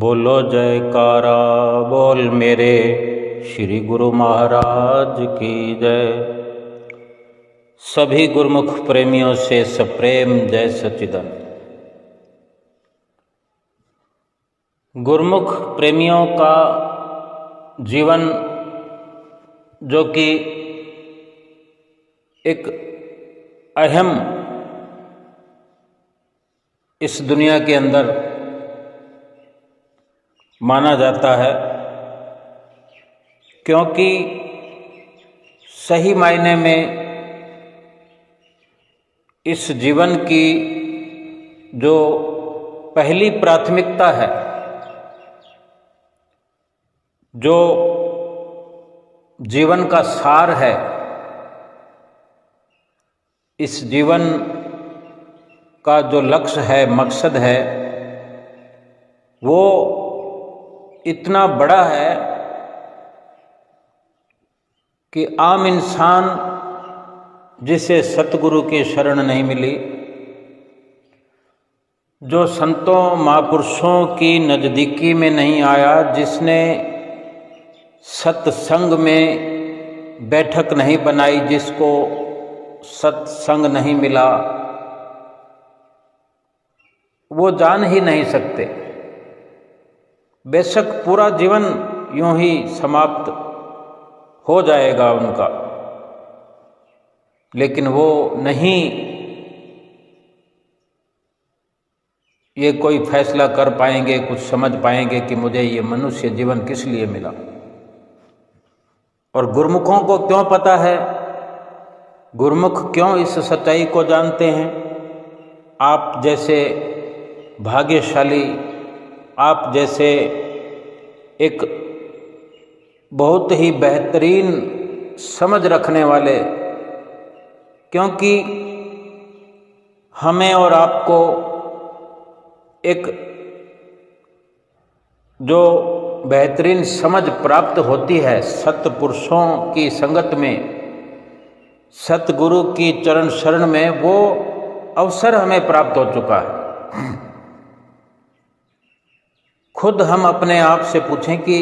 बोलो जयकारा बोल मेरे श्री गुरु महाराज की जय। सभी गुरुमुख प्रेमियों से सप्रेम जय सच्चिदानंद। गुरुमुख प्रेमियों का जीवन जो कि एक अहम इस दुनिया के अंदर माना जाता है, क्योंकि सही मायने में इस जीवन की जो पहली प्राथमिकता है, जो जीवन का सार है, इस जीवन का जो लक्ष्य है, मकसद है, वो इतना बड़ा है कि आम इंसान जिसे सतगुरु की शरण नहीं मिली, जो संतों महापुरुषों की नज़दीकी में नहीं आया, जिसने सत्संग में बैठक नहीं बनाई, जिसको सत्संग नहीं मिला, वो जान ही नहीं सकते। बेशक पूरा जीवन यूं ही समाप्त हो जाएगा उनका, लेकिन वो नहीं ये कोई फैसला कर पाएंगे, कुछ समझ पाएंगे कि मुझे ये मनुष्य जीवन किस लिए मिला। और गुरुमुखों को क्यों पता है, गुरुमुख क्यों इस सच्चाई को जानते हैं। आप जैसे भाग्यशाली, आप जैसे एक बहुत ही बेहतरीन समझ रखने वाले, क्योंकि हमें और आपको एक जो बेहतरीन समझ प्राप्त होती है सत्पुरुषों की संगत में, सतगुरु की चरण शरण में, वो अवसर हमें प्राप्त हो चुका है। खुद हम अपने आप से पूछें कि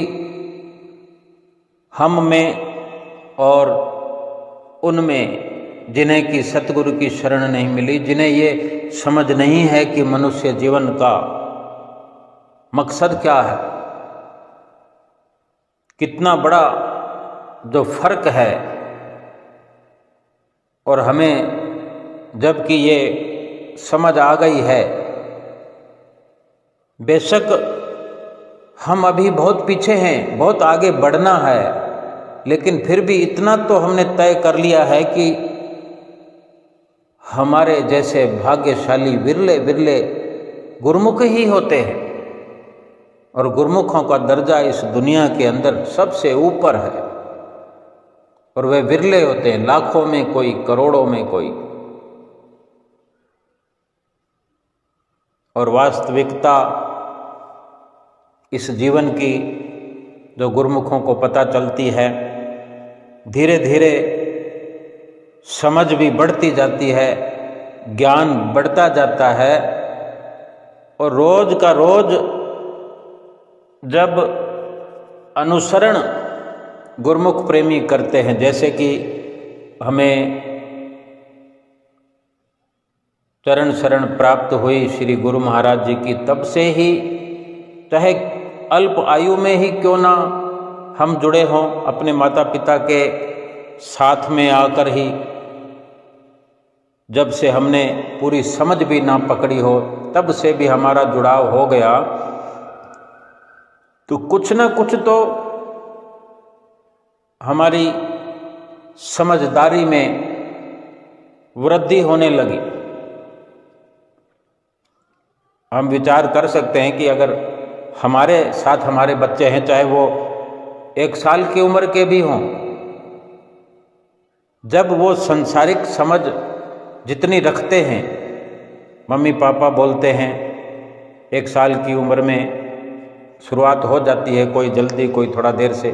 हम में और उनमें जिन्हें कि सतगुरु की शरण नहीं मिली, जिन्हें ये समझ नहीं है कि मनुष्य जीवन का मकसद क्या है, कितना बड़ा जो फर्क है। और हमें जबकि ये समझ आ गई है, बेशक हम अभी बहुत पीछे हैं, बहुत आगे बढ़ना है, लेकिन फिर भी इतना तो हमने तय कर लिया है कि हमारे जैसे भाग्यशाली विरले विरले गुरुमुख ही होते हैं। और गुरुमुखों का दर्जा इस दुनिया के अंदर सबसे ऊपर है, और वे विरले होते हैं, लाखों में कोई, करोड़ों में कोई। और वास्तविकता इस जीवन की जो गुरुमुखों को पता चलती है, धीरे धीरे समझ भी बढ़ती जाती है, ज्ञान बढ़ता जाता है। और रोज का रोज जब अनुसरण गुरुमुख प्रेमी करते हैं, जैसे कि हमें चरण शरण प्राप्त हुई श्री गुरु महाराज जी की, तब से ही चाहे अल्प आयु में ही क्यों ना हम जुड़े हों, अपने माता पिता के साथ में आकर ही, जब से हमने पूरी समझ भी ना पकड़ी हो, तब से भी हमारा जुड़ाव हो गया, तो कुछ ना कुछ तो हमारी समझदारी में वृद्धि होने लगी। हम विचार कर सकते हैं कि अगर हमारे साथ हमारे बच्चे हैं, चाहे वो 1 साल की उम्र के भी हों, जब वो संसारिक समझ जितनी रखते हैं, मम्मी पापा बोलते हैं, 1 साल की उम्र में शुरुआत हो जाती है, कोई जल्दी कोई थोड़ा देर से,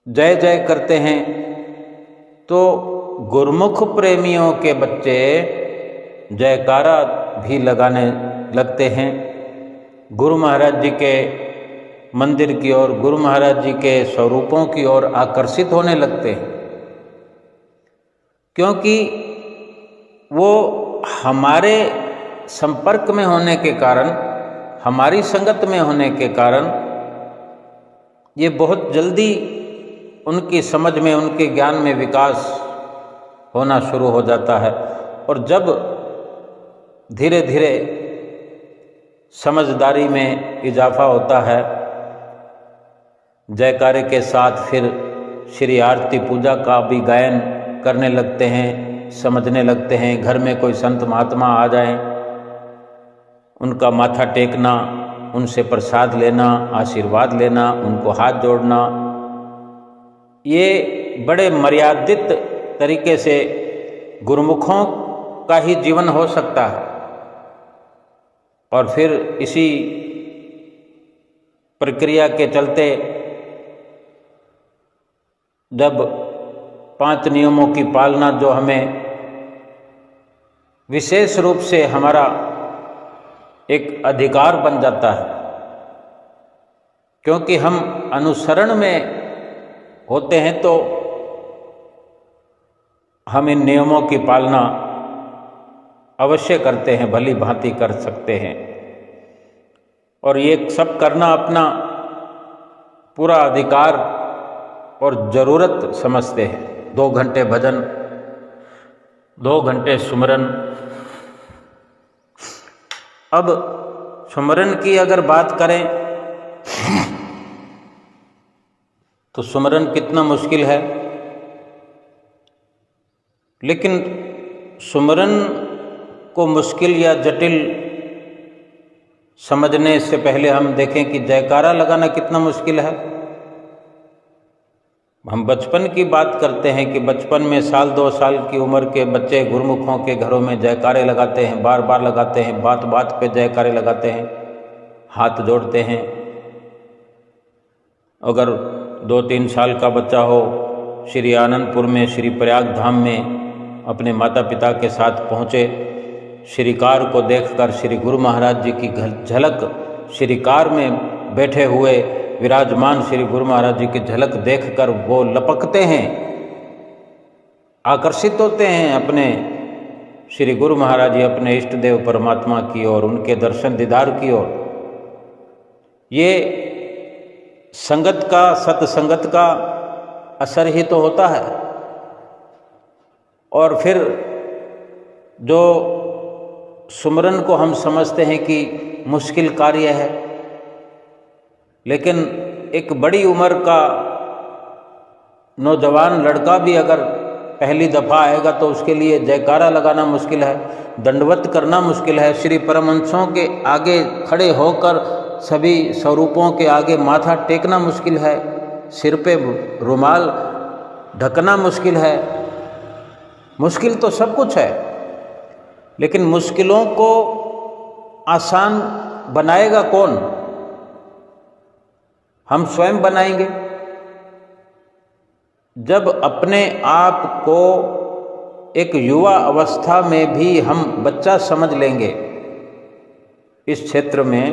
जय जय करते हैं, तो गुरुमुख प्रेमियों के बच्चे जयकारा भी लगाने लगते हैं। गुरु महाराज जी के मंदिर की ओर, गुरु महाराज जी के स्वरूपों की ओर आकर्षित होने लगते हैं, क्योंकि वो हमारे संपर्क में होने के कारण, हमारी संगत में होने के कारण ये बहुत जल्दी उनकी समझ में, उनके ज्ञान में विकास होना शुरू हो जाता है। और जब धीरे धीरे समझदारी में इजाफा होता है, जयकारे के साथ फिर श्री आरती पूजा का भी गायन करने लगते हैं, समझने लगते हैं। घर में कोई संत महात्मा आ जाएं, उनका माथा टेकना, उनसे प्रसाद लेना, आशीर्वाद लेना, उनको हाथ जोड़ना, ये बड़े मर्यादित तरीके से गुरुमुखों का ही जीवन हो सकता है। और फिर इसी प्रक्रिया के चलते जब 5 नियमों की पालना, जो हमें विशेष रूप से हमारा एक अधिकार बन जाता है, क्योंकि हम अनुसरण में होते हैं, तो हम इन नियमों की पालना अवश्य करते हैं, भली भांति कर सकते हैं। और ये सब करना अपना पूरा अधिकार और ज़रूरत समझते हैं। 2 घंटे भजन, 2 घंटे सुमरन। अब सुमरन की अगर बात करें तो सुमरन कितना मुश्किल है, लेकिन सुमरन को मुश्किल या जटिल समझने से पहले हम देखें कि जयकारा लगाना कितना मुश्किल है। हम बचपन की बात करते हैं कि बचपन में 1-2 साल की उम्र के बच्चे गुरुमुखों के घरों में जयकारे लगाते हैं, बार बार लगाते हैं, बात बात पे जयकारे लगाते हैं, हाथ जोड़ते हैं। अगर 2-3 साल का बच्चा हो, श्री आनंदपुर में, श्री प्रयाग धाम में अपने माता पिता के साथ पहुँचे, श्री कार को देखकर श्री गुरु महाराज जी की झलक, श्री कार में बैठे हुए विराजमान श्री गुरु महाराज जी की झलक देखकर वो लपकते हैं, आकर्षित होते हैं अपने श्री गुरु महाराज जी, अपने इष्ट देव परमात्मा की ओर, उनके दर्शन दीदार की ओर। ये संगत का, सत्संगत का असर ही तो होता है। और फिर जो सुमरन को हम समझते हैं कि मुश्किल कार्य है, लेकिन एक बड़ी उम्र का नौजवान लड़का भी अगर पहली दफ़ा आएगा तो उसके लिए जयकारा लगाना मुश्किल है, दंडवत करना मुश्किल है, श्री परमहंसों के आगे खड़े होकर सभी स्वरूपों के आगे माथा टेकना मुश्किल है, सिर पे रुमाल ढकना मुश्किल है। मुश्किल तो सब कुछ है, लेकिन मुश्किलों को आसान बनाएगा कौन? हम स्वयं बनाएंगे। जब अपने आप को एक युवा अवस्था में भी हम बच्चा समझ लेंगे, इस क्षेत्र में,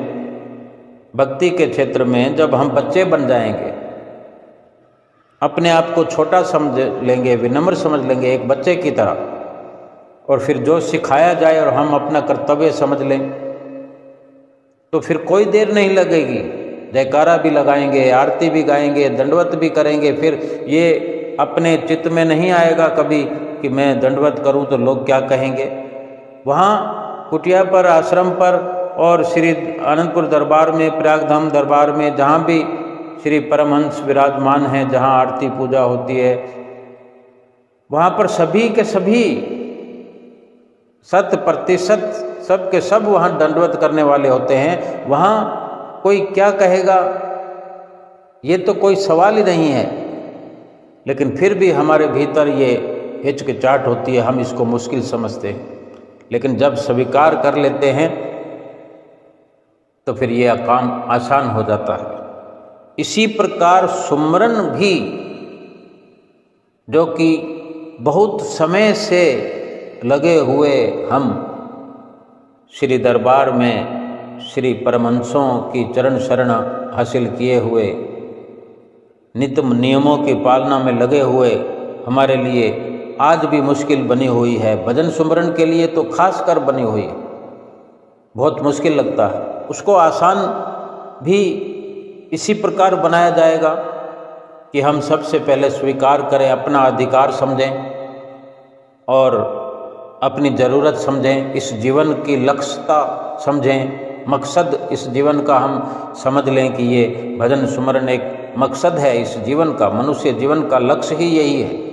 भक्ति के क्षेत्र में जब हम बच्चे बन जाएंगे, अपने आप को छोटा समझ लेंगे, विनम्र समझ लेंगे एक बच्चे की तरह, और फिर जो सिखाया जाए और हम अपना कर्तव्य समझ लें, तो फिर कोई देर नहीं लगेगी। जयकारा भी लगाएंगे, आरती भी गाएंगे, दंडवत भी करेंगे। फिर ये अपने चित्त में नहीं आएगा कभी कि मैं दंडवत करूं तो लोग क्या कहेंगे। वहाँ कुटिया पर, आश्रम पर और श्री आनंदपुर दरबार में, प्रयागधाम दरबार में, जहाँ भी श्री परमहंस विराजमान हैं, जहाँ आरती पूजा होती है, वहाँ पर सभी के सभी 100% सब के सब वहाँ दंडवत करने वाले होते हैं। वहाँ कोई क्या कहेगा ये तो कोई सवाल ही नहीं है, लेकिन फिर भी हमारे भीतर ये हिचकिचाहट होती है, हम इसको मुश्किल समझते हैं। लेकिन जब स्वीकार कर लेते हैं तो फिर ये काम आसान हो जाता है। इसी प्रकार सुमरन भी, जो कि बहुत समय से लगे हुए हम श्री दरबार में श्री परमहंसों की चरण शरण हासिल किए हुए, नित्य नियमों की पालना में लगे हुए हमारे लिए आज भी मुश्किल बनी हुई है। भजन सुमरन के लिए तो खास कर बनी हुई है, बहुत मुश्किल लगता है। उसको आसान भी इसी प्रकार बनाया जाएगा कि हम सबसे पहले स्वीकार करें, अपना अधिकार समझें और अपनी ज़रूरत समझें, इस जीवन की लक्ष्यता समझें, मकसद इस जीवन का हम समझ लें कि ये भजन सुमरन एक मकसद है इस जीवन का, मनुष्य जीवन का लक्ष्य ही यही है।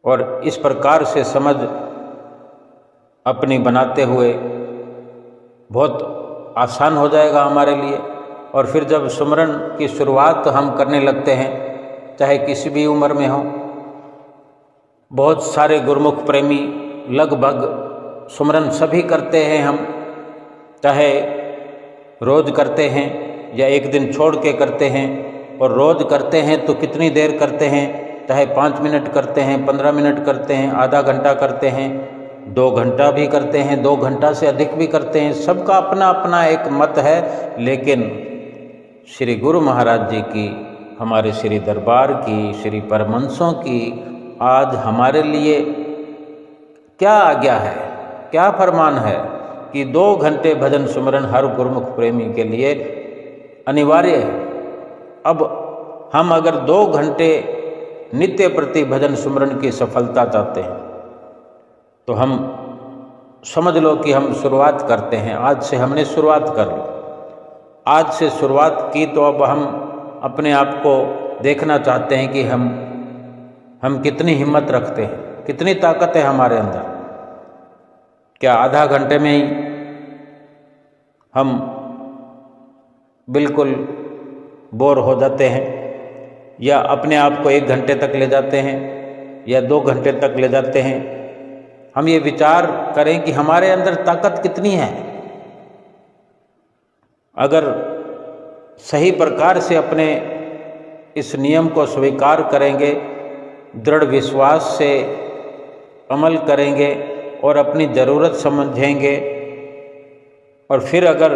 और इस प्रकार से समझ अपनी बनाते हुए बहुत आसान हो जाएगा हमारे लिए। और फिर जब सुमरन की शुरुआत हम करने लगते हैं, चाहे किसी भी उम्र में हो, बहुत सारे गुरुमुख प्रेमी लगभग सुमरन सभी करते हैं। हम चाहे रोज़ करते हैं या एक दिन छोड़ के करते हैं, और रोज़ करते हैं तो कितनी देर करते हैं, चाहे 5 मिनट करते हैं, 15 मिनट करते हैं, आधा घंटा करते हैं, 2 घंटा भी करते हैं, 2 घंटा से अधिक भी करते हैं, सबका अपना अपना एक मत है। लेकिन श्री गुरु महाराज जी की, हमारे श्री दरबार की, श्री परमहंसों की आज हमारे लिए क्या आज्ञा है, क्या फरमान है कि 2 घंटे भजन सुमरन हर गुरुमुख प्रेमी के लिए अनिवार्य है। अब हम अगर 2 घंटे नित्य प्रति भजन सुमरन की सफलता चाहते हैं तो हम समझ लो कि हम शुरुआत करते हैं। आज से हमने शुरुआत कर ली, आज से शुरुआत की, तो अब हम अपने आप को देखना चाहते हैं कि हम कितनी हिम्मत रखते हैं, कितनी ताकत है हमारे अंदर। क्या आधा घंटे में ही हम बिल्कुल बोर हो जाते हैं, या अपने आप को 1 घंटे तक ले जाते हैं, या 2 घंटे तक ले जाते हैं? हम ये विचार करें कि हमारे अंदर ताकत कितनी है। अगर सही प्रकार से अपने इस नियम को स्वीकार करेंगे, दृढ़ विश्वास से अमल करेंगे और अपनी ज़रूरत समझेंगे, और फिर अगर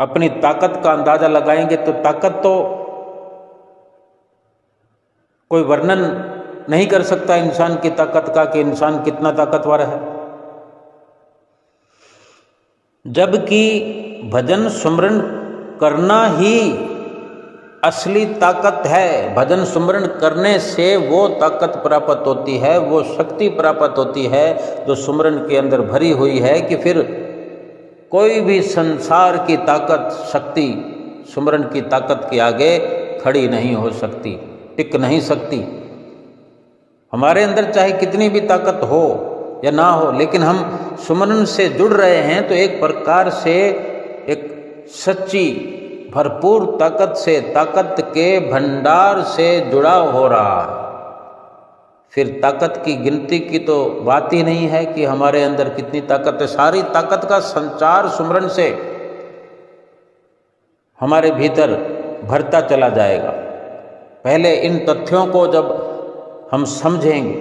अपनी ताकत का अंदाज़ा लगाएंगे, तो ताकत तो कोई वर्णन नहीं कर सकता इंसान की ताकत का कि इंसान कितना ताकतवर है। जबकि भजन सुमरन करना ही असली ताकत है। भजन सुमरन करने से वो ताकत प्राप्त होती है, वो शक्ति प्राप्त होती है जो सुमरन के अंदर भरी हुई है, कि फिर कोई भी संसार की ताकत, शक्ति सुमरन की ताकत के आगे खड़ी नहीं हो सकती, टिक नहीं सकती। हमारे अंदर चाहे कितनी भी ताकत हो या ना हो, लेकिन हम सुमरन से जुड़ रहे हैं तो एक प्रकार से एक सच्ची भरपूर ताकत से, ताकत के भंडार से जुड़ाव हो रहा है। फिर ताकत की गिनती की तो बात ही नहीं है कि हमारे अंदर कितनी ताकत है। सारी ताकत का संचार सुमरन से हमारे भीतर भरता चला जाएगा। पहले इन तथ्यों को जब हम समझेंगे,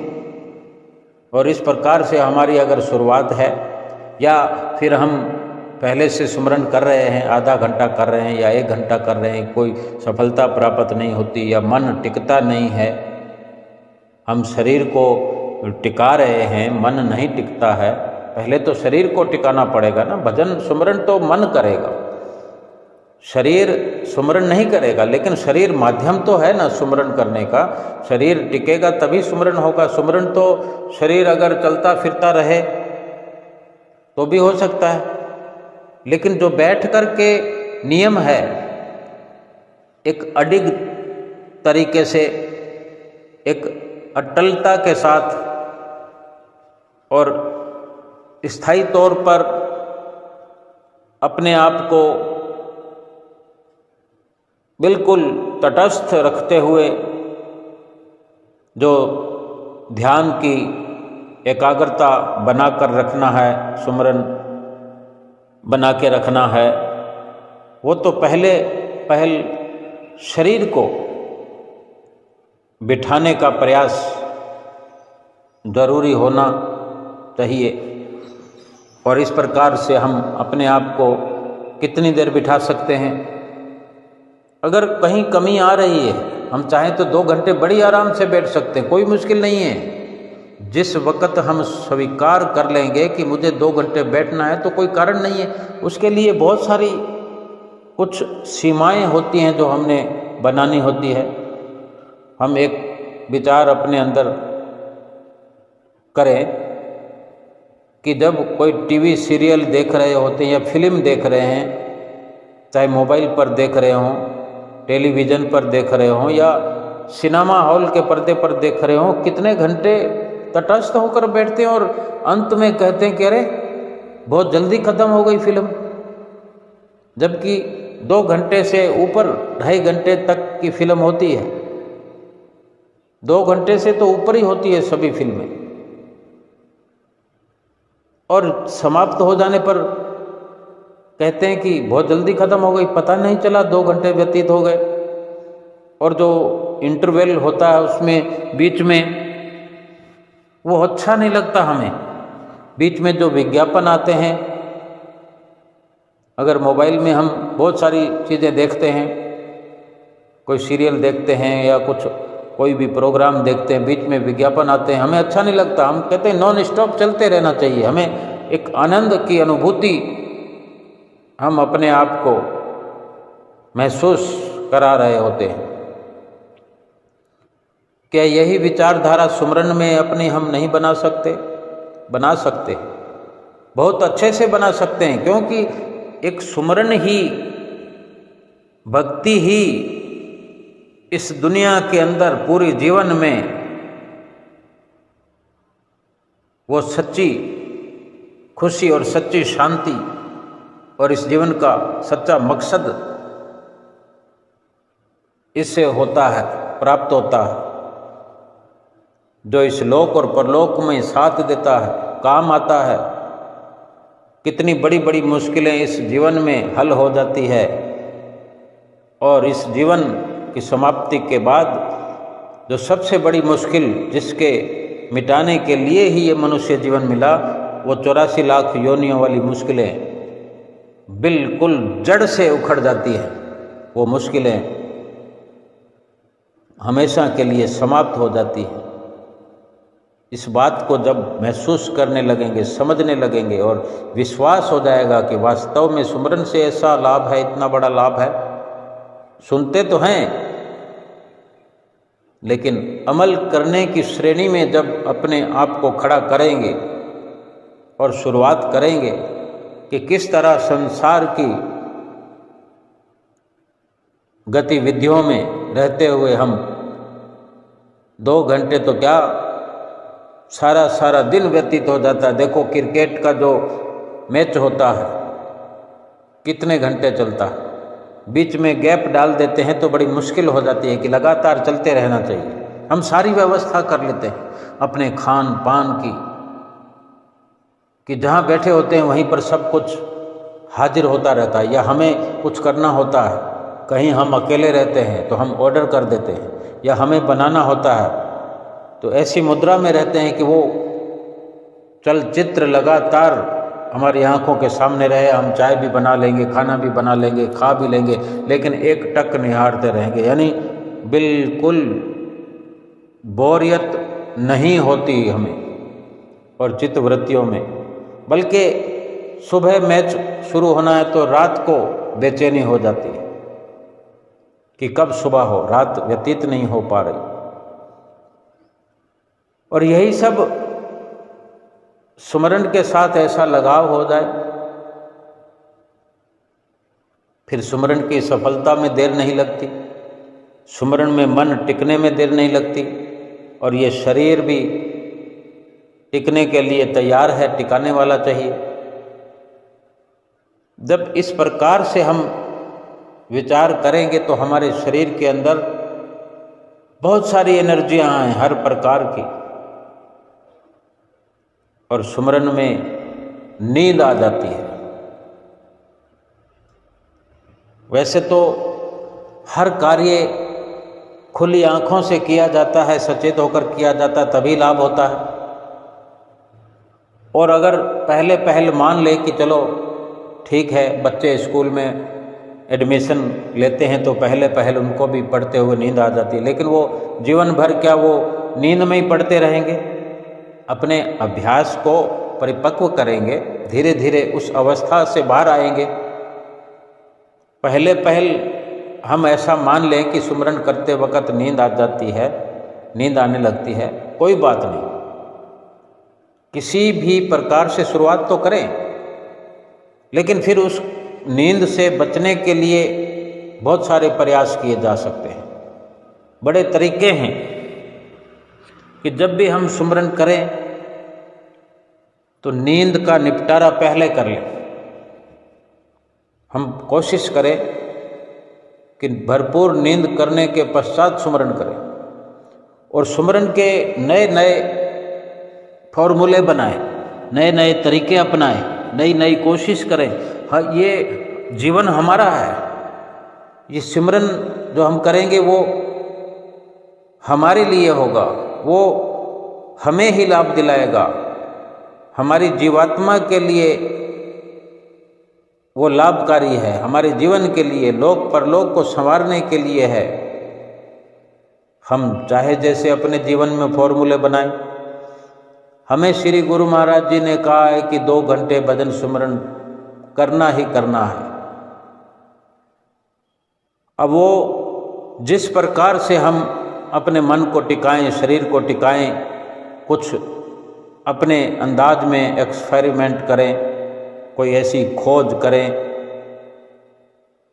और इस प्रकार से हमारी अगर शुरुआत है, या फिर हम पहले से सुमरन कर रहे हैं, आधा घंटा कर रहे हैं या 1 घंटा कर रहे हैं, कोई सफलता प्राप्त नहीं होती या मन टिकता नहीं है, हम शरीर को टिका रहे हैं, मन नहीं टिकता है, पहले तो शरीर को टिकाना पड़ेगा ना। भजन सुमरन तो मन करेगा, शरीर सुमरन नहीं करेगा, लेकिन शरीर माध्यम तो है ना सुमरन करने का। शरीर टिकेगा तभी सुमरन होगा। सुमरन तो शरीर अगर चलता फिरता रहे तो भी हो सकता है, लेकिन जो बैठ कर के नियम है, एक अडिग तरीके से, एक अटलता के साथ और स्थायी तौर पर अपने आप को बिल्कुल तटस्थ रखते हुए जो ध्यान की एकाग्रता बनाकर रखना है, सुमरन बना के रखना है, वो तो पहल शरीर को बिठाने का प्रयास जरूरी होना चाहिए। और इस प्रकार से हम अपने आप को कितनी देर बिठा सकते हैं। अगर कहीं कमी आ रही है, हम चाहें तो 2 घंटे बड़ी आराम से बैठ सकते हैं, कोई मुश्किल नहीं है। जिस वक़्त हम स्वीकार कर लेंगे कि मुझे 2 घंटे बैठना है तो कोई कारण नहीं है। उसके लिए बहुत सारी कुछ सीमाएं होती हैं जो हमने बनानी होती है। हम एक विचार अपने अंदर करें कि जब कोई टीवी सीरियल देख रहे होते हैं या फिल्म देख रहे हैं, चाहे मोबाइल पर देख रहे हों, टेलीविज़न पर देख रहे हों या सिनेमा हॉल के पर्दे पर देख रहे हों, कितने घंटे तटस्थ होकर बैठते हैं और अंत में कहते हैं कि अरे बहुत जल्दी ख़त्म हो गई फिल्म, जबकि 2 घंटे से ऊपर 2.5 घंटे तक की फिल्म होती है। 2 घंटे से तो ऊपर ही होती है सभी फिल्में, और समाप्त हो जाने पर कहते हैं कि बहुत जल्दी ख़त्म हो गई, पता नहीं चला 2 घंटे व्यतीत हो गए। और जो इंटरवल होता है उसमें बीच में वो अच्छा नहीं लगता हमें। बीच में जो विज्ञापन आते हैं, अगर मोबाइल में हम बहुत सारी चीज़ें देखते हैं, कोई सीरियल देखते हैं या कुछ कोई भी प्रोग्राम देखते हैं, बीच में विज्ञापन आते हैं, हमें अच्छा नहीं लगता। हम कहते हैं नॉन स्टॉप चलते रहना चाहिए। हमें एक आनंद की अनुभूति हम अपने आप को महसूस करा रहे होते हैं। क्या यही विचारधारा सुमरन में अपनी हम नहीं बना सकते? बना सकते, बहुत अच्छे से बना सकते हैं, क्योंकि एक सुमरन ही, भक्ति ही इस दुनिया के अंदर पूरे जीवन में वो सच्ची खुशी और सच्ची शांति और इस जीवन का सच्चा मकसद इससे होता है, प्राप्त होता है, जो इस लोक और परलोक में साथ देता है, काम आता है। कितनी बड़ी बड़ी मुश्किलें इस जीवन में हल हो जाती है, और इस जीवन की समाप्ति के बाद जो सबसे बड़ी मुश्किल जिसके मिटाने के लिए ही ये मनुष्य जीवन मिला, वो 84 लाख योनियों वाली मुश्किलें बिल्कुल जड़ से उखड़ जाती हैं। वो मुश्किलें हमेशा के लिए समाप्त हो जाती हैं। इस बात को जब महसूस करने लगेंगे, समझने लगेंगे और विश्वास हो जाएगा कि वास्तव में सुमरन से ऐसा लाभ है, इतना बड़ा लाभ है। सुनते तो हैं, लेकिन अमल करने की श्रेणी में जब अपने आप को खड़ा करेंगे और शुरुआत करेंगे कि किस तरह संसार की गतिविधियों में रहते हुए हम 2 घंटे तो क्या सारा दिन व्यतीत हो जाता है। देखो क्रिकेट का जो मैच होता है कितने घंटे चलता है, बीच में गैप डाल देते हैं तो बड़ी मुश्किल हो जाती है कि लगातार चलते रहना चाहिए। हम सारी व्यवस्था कर लेते हैं अपने खान पान की, कि जहाँ बैठे होते हैं वहीं पर सब कुछ हाजिर होता रहता है, या हमें कुछ करना होता है, कहीं हम अकेले रहते हैं तो हम ऑर्डर कर देते हैं, या हमें बनाना होता है तो ऐसी मुद्रा में रहते हैं कि वो चलचित्र लगातार हमारी आंखों के सामने रहे। हम चाय भी बना लेंगे, खाना भी बना लेंगे, खा भी लेंगे, लेकिन एक टक निहारते रहेंगे, यानी बिल्कुल बोरियत नहीं होती हमें और चित्तवृत्तियों में। बल्कि सुबह मैच शुरू होना है तो रात को बेचैनी हो जाती है कि कब सुबह हो, रात व्यतीत नहीं हो पा रही। और यही सब सुमरन के साथ ऐसा लगाव हो जाए, फिर सुमरन की सफलता में देर नहीं लगती, सुमरन में मन टिकने में देर नहीं लगती, और ये शरीर भी टिकने के लिए तैयार है, टिकाने वाला चाहिए। जब इस प्रकार से हम विचार करेंगे तो हमारे शरीर के अंदर बहुत सारी एनर्जियां हैं हर प्रकार की, और सुमरन में नींद आ जाती है। वैसे तो हर कार्य खुली आंखों से किया जाता है, सचेत होकर किया जाता है, तभी लाभ होता है। और अगर पहले पहल मान ले कि चलो ठीक है, बच्चे स्कूल में एडमिशन लेते हैं तो पहले पहल उनको भी पढ़ते हुए नींद आ जाती है, लेकिन वो जीवन भर क्या वो नींद में ही पढ़ते रहेंगे? अपने अभ्यास को परिपक्व करेंगे, धीरे धीरे उस अवस्था से बाहर आएंगे। पहले पहल हम ऐसा मान लें कि सुमरन करते वक्त नींद आ जाती है, नींद आने लगती है, कोई बात नहीं, किसी भी प्रकार से शुरुआत तो करें, लेकिन फिर उस नींद से बचने के लिए बहुत सारे प्रयास किए जा सकते हैं। बड़े तरीके हैं कि जब भी हम सुमरन करें तो नींद का निपटारा पहले कर लें। हम कोशिश करें कि भरपूर नींद करने के पश्चात सुमरन करें और सुमरन के नए नए फॉर्मूले बनाएं, नए नए तरीके अपनाएं, नई नई कोशिश करें। हाँ, ये जीवन हमारा है, ये सिमरन जो हम करेंगे वो हमारे लिए होगा, वो हमें ही लाभ दिलाएगा, हमारी जीवात्मा के लिए वो लाभकारी है, हमारे जीवन के लिए, लोक परलोक को संवारने के लिए है। हम चाहे जैसे अपने जीवन में फॉर्मूले बनाएं। हमें श्री गुरु महाराज जी ने कहा है कि 2 घंटे भजन सुमरन करना ही करना है। अब वो जिस प्रकार से हम अपने मन को टिकाएं, शरीर को टिकाएं, कुछ अपने अंदाज में एक्सपेरिमेंट करें, कोई ऐसी खोज करें,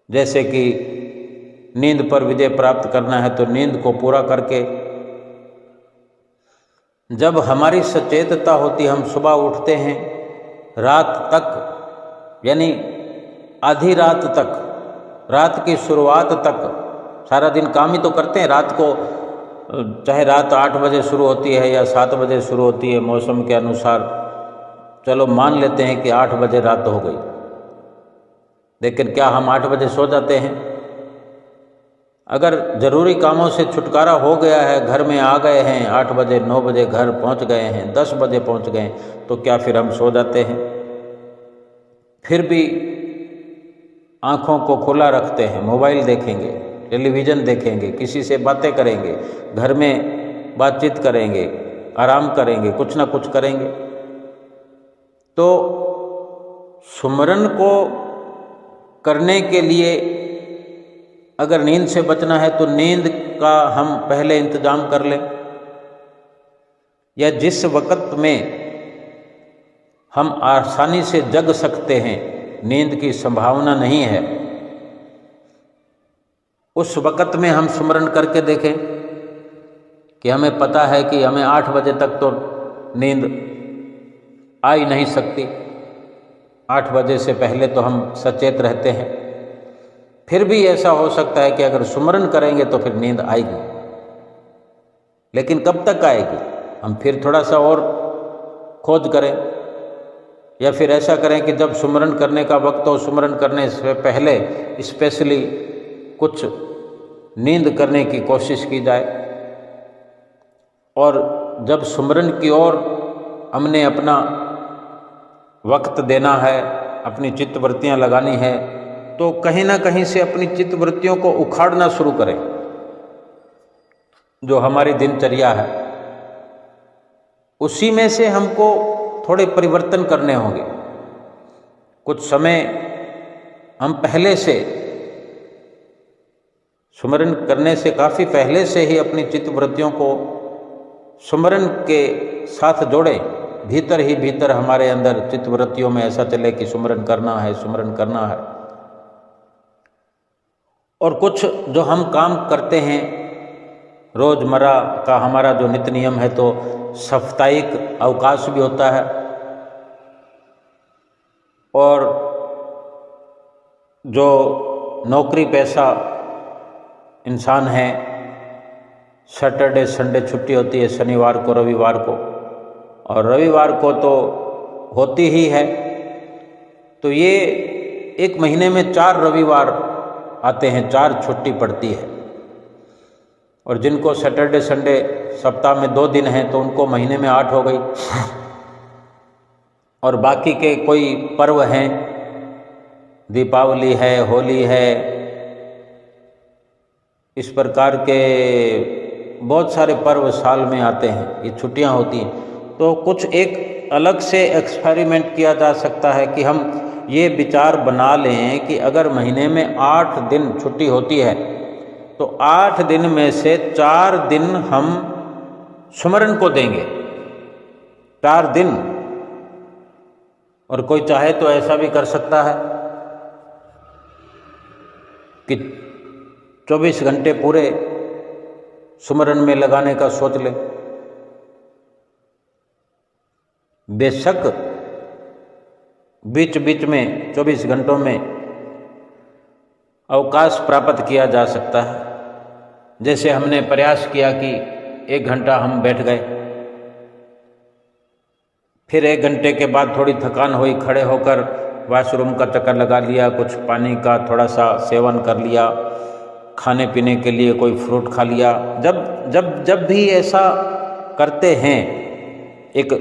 जैसे कि नींद पर विजय प्राप्त करना है तो नींद को पूरा करके, जब हमारी सचेतता होती, हम सुबह उठते हैं, रात तक यानी आधी रात तक, रात की शुरुआत तक सारा दिन काम ही तो करते हैं। रात को चाहे रात 8 बजे शुरू होती है या 7 बजे शुरू होती है, मौसम के अनुसार चलो मान लेते हैं कि 8 बजे रात हो गई, लेकिन क्या हम 8 बजे सो जाते हैं? अगर ज़रूरी कामों से छुटकारा हो गया है, घर में आ गए हैं, 8 बजे 9 बजे घर पहुंच गए हैं, 10 बजे पहुंच गए, तो क्या फिर हम सो जाते हैं? फिर भी आँखों को खुला रखते हैं, मोबाइल देखेंगे, टेलीविज़न देखेंगे, किसी से बातें करेंगे, घर में बातचीत करेंगे, आराम करेंगे, कुछ ना कुछ करेंगे। तो सुमरन को करने के लिए अगर नींद से बचना है तो नींद का हम पहले इंतजाम कर लें, या जिस वक्त में हम आसानी से जग सकते हैं, नींद की संभावना नहीं है, उस वक्त में हम सुमरन करके देखें कि हमें पता है कि हमें 8 बजे तक तो नींद आ ही नहीं सकती, 8 बजे से पहले तो हम सचेत रहते हैं। फिर भी ऐसा हो सकता है कि अगर सुमरन करेंगे तो फिर नींद आएगी, लेकिन कब तक आएगी? हम फिर थोड़ा सा और खोज करें, या फिर ऐसा करें कि जब सुमरन करने का वक्त हो, सुमरन करने से पहले स्पेशली कुछ नींद करने की कोशिश की जाए, और जब सुमरन की ओर हमने अपना वक्त देना है, अपनी चित्तवृत्तियाँ लगानी है, तो कहीं ना कहीं से अपनी चित्तवृत्तियों को उखाड़ना शुरू करें। जो हमारी दिनचर्या है उसी में से हमको थोड़े परिवर्तन करने होंगे। कुछ समय हम पहले से सुमरन करने से काफ़ी पहले से ही अपनी चित्तवृत्तियों को सुमरन के साथ जोड़ें। भीतर ही भीतर हमारे अंदर चित्तवृत्तियों में ऐसा चले कि सुमरन करना है, सुमरन करना है। और कुछ जो हम काम करते हैं रोज़मर्रा का, हमारा जो नित्य नियम है, तो साप्ताहिक अवकाश भी होता है, और जो नौकरी पेशा इंसान है, सैटरडे संडे छुट्टी होती है, शनिवार को, रविवार को, और रविवार को तो होती ही है। तो ये एक महीने में 4 रविवार आते हैं, 4 छुट्टी पड़ती है। और जिनको सैटरडे संडे सप्ताह में 2 दिन हैं तो उनको महीने में 8 हो गई। और बाकी के कोई पर्व हैं, दीपावली है, होली है, इस प्रकार के बहुत सारे पर्व साल में आते हैं, ये छुट्टियां होती हैं। तो कुछ एक अलग से एक्सपेरिमेंट किया जा सकता है कि हम ये विचार बना लें कि अगर महीने में 8 दिन छुट्टी होती है तो 8 दिन में से 4 दिन हम सुमरन को देंगे, 4 दिन। और कोई चाहे तो ऐसा भी कर सकता है कि 24 घंटे पूरे सुमरन में लगाने का सोच ले। बेशक बीच बीच में 24 घंटों में अवकाश प्राप्त किया जा सकता है। जैसे हमने प्रयास किया कि 1 घंटा हम बैठ गए, फिर 1 घंटे के बाद थोड़ी थकान हुई, खड़े होकर वॉशरूम का चक्कर लगा लिया, कुछ पानी का थोड़ा सा सेवन कर लिया, खाने पीने के लिए कोई फ्रूट खा लिया। जब भी ऐसा करते हैं, एक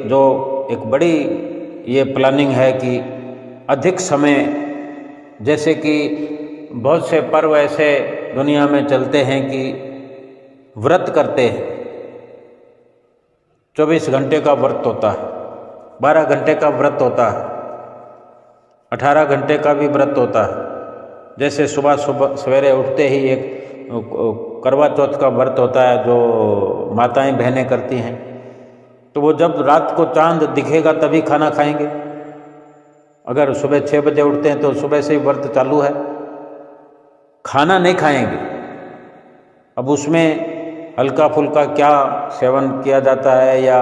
बड़ी ये प्लानिंग है कि अधिक समय, जैसे कि बहुत से पर्व ऐसे दुनिया में चलते हैं कि व्रत करते हैं, 24 घंटे का व्रत होता है, 12 घंटे का व्रत होता है, 18 घंटे का भी व्रत होता है। जैसे सुबह सवेरे उठते ही एक करवा चौथ का व्रत होता है जो माताएं बहनें करती हैं, तो वो जब रात को चांद दिखेगा तभी खाना खाएंगे। अगर सुबह 6 बजे उठते हैं तो सुबह से ही व्रत चालू है, खाना नहीं खाएंगे। अब उसमें हल्का फुल्का क्या सेवन किया जाता है या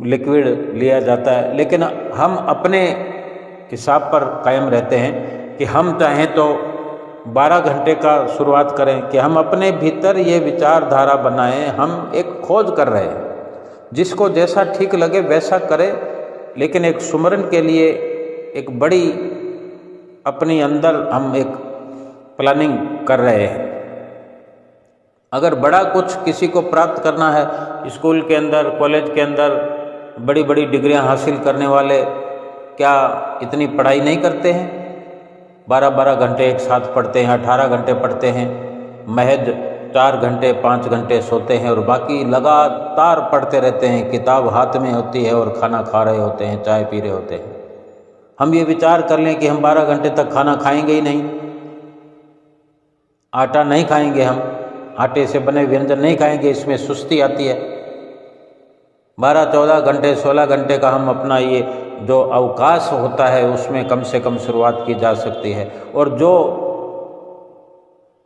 लिक्विड लिया जाता है, लेकिन हम अपने हिसाब पर कायम रहते हैं कि हम चाहें तो 12 घंटे का शुरुआत करें, कि हम अपने भीतर ये विचारधारा बनाएं। हम एक खोज कर रहे हैं, जिसको जैसा ठीक लगे वैसा करे, लेकिन एक सुमरन के लिए एक बड़ी अपने अंदर हम एक प्लानिंग कर रहे हैं। अगर बड़ा कुछ किसी को प्राप्त करना है, स्कूल के अंदर, कॉलेज के अंदर बड़ी बड़ी डिग्रियां हासिल करने वाले क्या इतनी पढ़ाई नहीं करते हैं? 12-12 घंटे एक साथ पढ़ते हैं, 18 घंटे पढ़ते हैं, महज 4 घंटे 5 घंटे सोते हैं और बाकी लगातार पढ़ते रहते हैं। किताब हाथ में होती है और खाना खा रहे होते हैं, चाय पी रहे होते हैं। हम ये विचार कर लें कि हम 12 घंटे तक खाना खाएंगे ही नहीं, आटा नहीं खाएंगे, हम आटे से बने व्यंजन नहीं खाएंगे, इसमें सुस्ती आती है। 12-14 घंटे 16 घंटे का हम अपना ये जो अवकाश होता है उसमें कम से कम शुरुआत की जा सकती है। और जो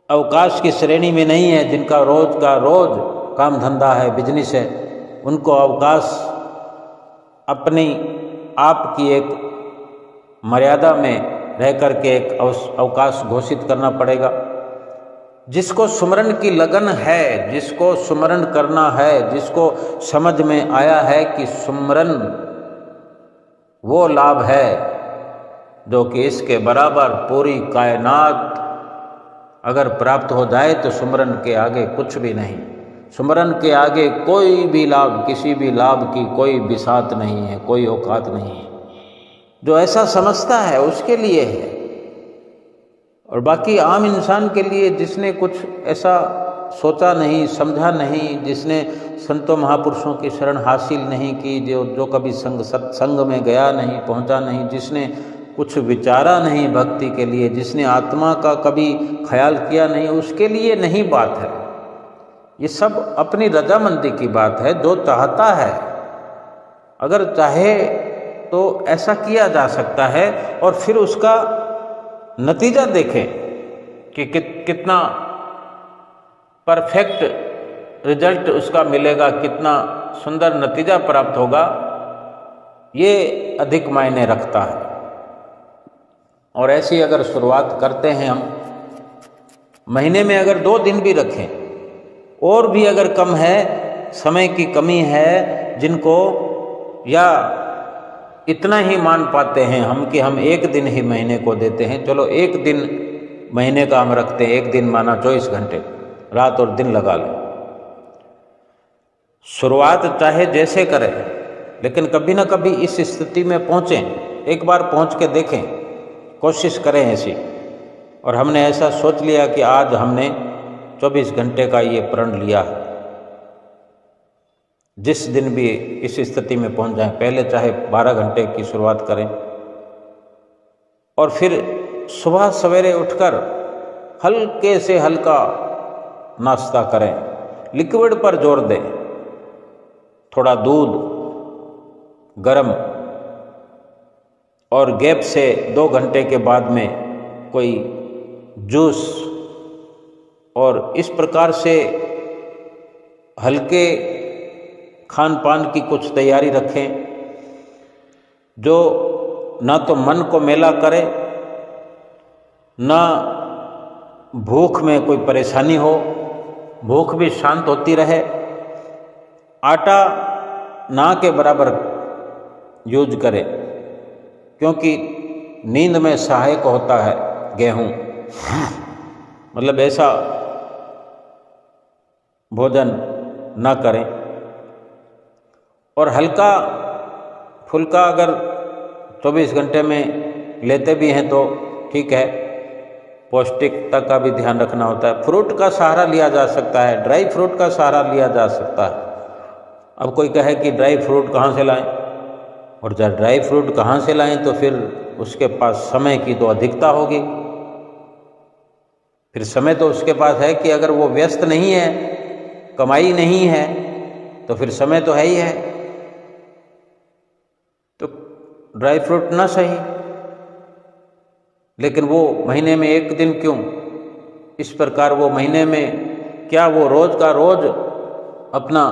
अवकाश की श्रेणी में नहीं है, जिनका रोज का रोज काम धंधा है, बिजनेस है, उनको अवकाश अपनी आप की एक मर्यादा में रह कर के एक अवकाश घोषित करना पड़ेगा। जिसको सुमरन की लगन है, जिसको सुमरन करना है, जिसको समझ में आया है कि सुमरन वो लाभ है जो कि इसके बराबर पूरी कायनात अगर प्राप्त हो जाए तो सुमरन के आगे कुछ भी नहीं। सुमरन के आगे कोई भी लाभ, किसी भी लाभ की कोई बिसात नहीं है, कोई औकात नहीं है। जो ऐसा समझता है उसके लिए है, और बाकी आम इंसान के लिए, जिसने कुछ ऐसा सोचा नहीं, समझा नहीं, जिसने संतों महापुरुषों की शरण हासिल नहीं की, जो कभी सत्संग में गया नहीं, पहुंचा नहीं, जिसने कुछ विचारा नहीं भक्ति के लिए, जिसने आत्मा का कभी ख्याल किया नहीं, उसके लिए नहीं बात है। ये सब अपनी रजामंदी की बात है। जो चाहता है, अगर चाहे तो ऐसा किया जा सकता है, और फिर उसका नतीजा देखें कि कितना परफेक्ट रिजल्ट उसका मिलेगा, कितना सुंदर नतीजा प्राप्त होगा, ये अधिक मायने रखता है। और ऐसी अगर शुरुआत करते हैं हम, महीने में अगर 2 दिन भी रखें, और भी अगर कम है, समय की कमी है जिनको, या इतना ही मान पाते हैं हम कि हम 1 दिन ही महीने को देते हैं, चलो 1 दिन महीने का हम रखते हैं, 1 दिन माना 24 घंटे, रात और दिन लगा लें। शुरुआत चाहे जैसे करें, लेकिन कभी ना कभी इस स्थिति में पहुँचें, एक बार पहुँच के देखें, कोशिश करें ऐसी। और हमने ऐसा सोच लिया कि आज हमने 24 घंटे का ये प्रण लिया है। जिस दिन भी इस स्थिति में पहुँच जाएं, पहले चाहे 12 घंटे की शुरुआत करें और फिर सुबह सवेरे उठकर हल्के से हल्का नाश्ता करें, लिक्विड पर जोर दें, थोड़ा दूध गरम, और गैप से 2 घंटे के बाद में कोई जूस, और इस प्रकार से हल्के खान पान की कुछ तैयारी रखें जो ना तो मन को मेला करे, ना भूख में कोई परेशानी हो, भूख भी शांत होती रहे। आटा ना के बराबर यूज करें, क्योंकि नींद में सहायक होता है गेहूँ, मतलब ऐसा भोजन ना करें। और हल्का फुल्का अगर 24 घंटे में लेते भी हैं तो ठीक है, पौष्टिकता का भी ध्यान रखना होता है। फ्रूट का सहारा लिया जा सकता है, ड्राई फ्रूट का सहारा लिया जा सकता है। अब कोई कहे कि ड्राई फ्रूट कहाँ से लाएं, और जब ड्राई फ्रूट कहाँ से लाएं तो फिर उसके पास समय की तो अधिकता होगी। फिर समय तो उसके पास है कि अगर वो व्यस्त नहीं है, कमाई नहीं है, तो फिर समय तो है ही है। तो ड्राई फ्रूट ना सही, लेकिन वो महीने में एक दिन क्यों, इस प्रकार वो महीने में क्या वो रोज का रोज अपना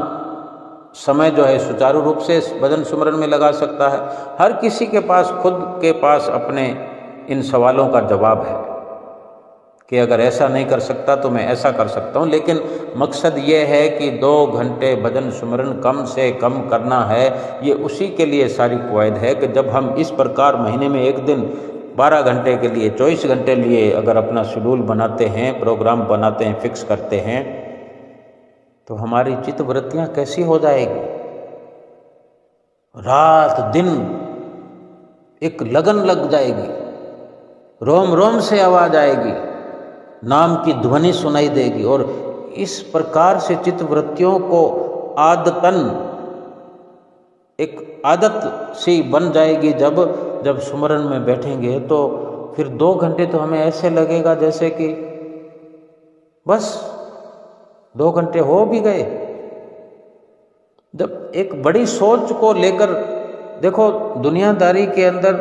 समय जो है सुचारू रूप से भजन सुमरन में लगा सकता है। हर किसी के पास खुद के पास अपने इन सवालों का जवाब है कि अगर ऐसा नहीं कर सकता तो मैं ऐसा कर सकता हूँ। लेकिन मकसद ये है कि 2 घंटे भजन सुमरन कम से कम करना है। ये उसी के लिए सारी कवायद है कि जब हम इस प्रकार महीने में एक दिन 12 घंटे के लिए 24 घंटे लिए अगर अपना शेड्यूल बनाते हैं, प्रोग्राम बनाते हैं, फिक्स करते हैं, तो हमारी चित्त वृत्तियाँ कैसी हो जाएगी। रात दिन एक लगन लग जाएगी, रोम रोम से आवाज आएगी, नाम की ध्वनि सुनाई देगी। और इस प्रकार से चित्त वृत्तियों को आदतन एक आदत सी बन जाएगी। जब सुमरन में बैठेंगे तो फिर 2 घंटे तो हमें ऐसे लगेगा जैसे कि बस 2 घंटे हो भी गए। जब एक बड़ी सोच को लेकर देखो, दुनियादारी के अंदर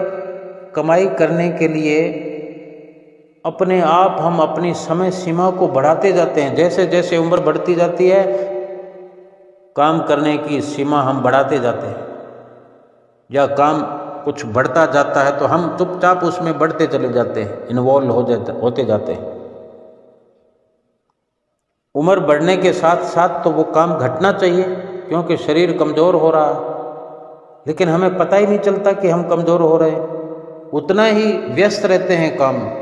कमाई करने के लिए अपने आप हम अपनी समय सीमा को बढ़ाते जाते हैं। जैसे जैसे उम्र बढ़ती जाती है, काम करने की सीमा हम बढ़ाते जाते हैं, या काम कुछ बढ़ता जाता है तो हम चुपचाप उसमें बढ़ते चले जाते हैं, इन्वॉल्व होते जाते हैं। उम्र बढ़ने के साथ साथ तो वो काम घटना चाहिए, क्योंकि शरीर कमज़ोर हो रहा है, लेकिन हमें पता ही नहीं चलता कि हम कमज़ोर हो रहे हैं। उतना ही व्यस्त रहते हैं काम में।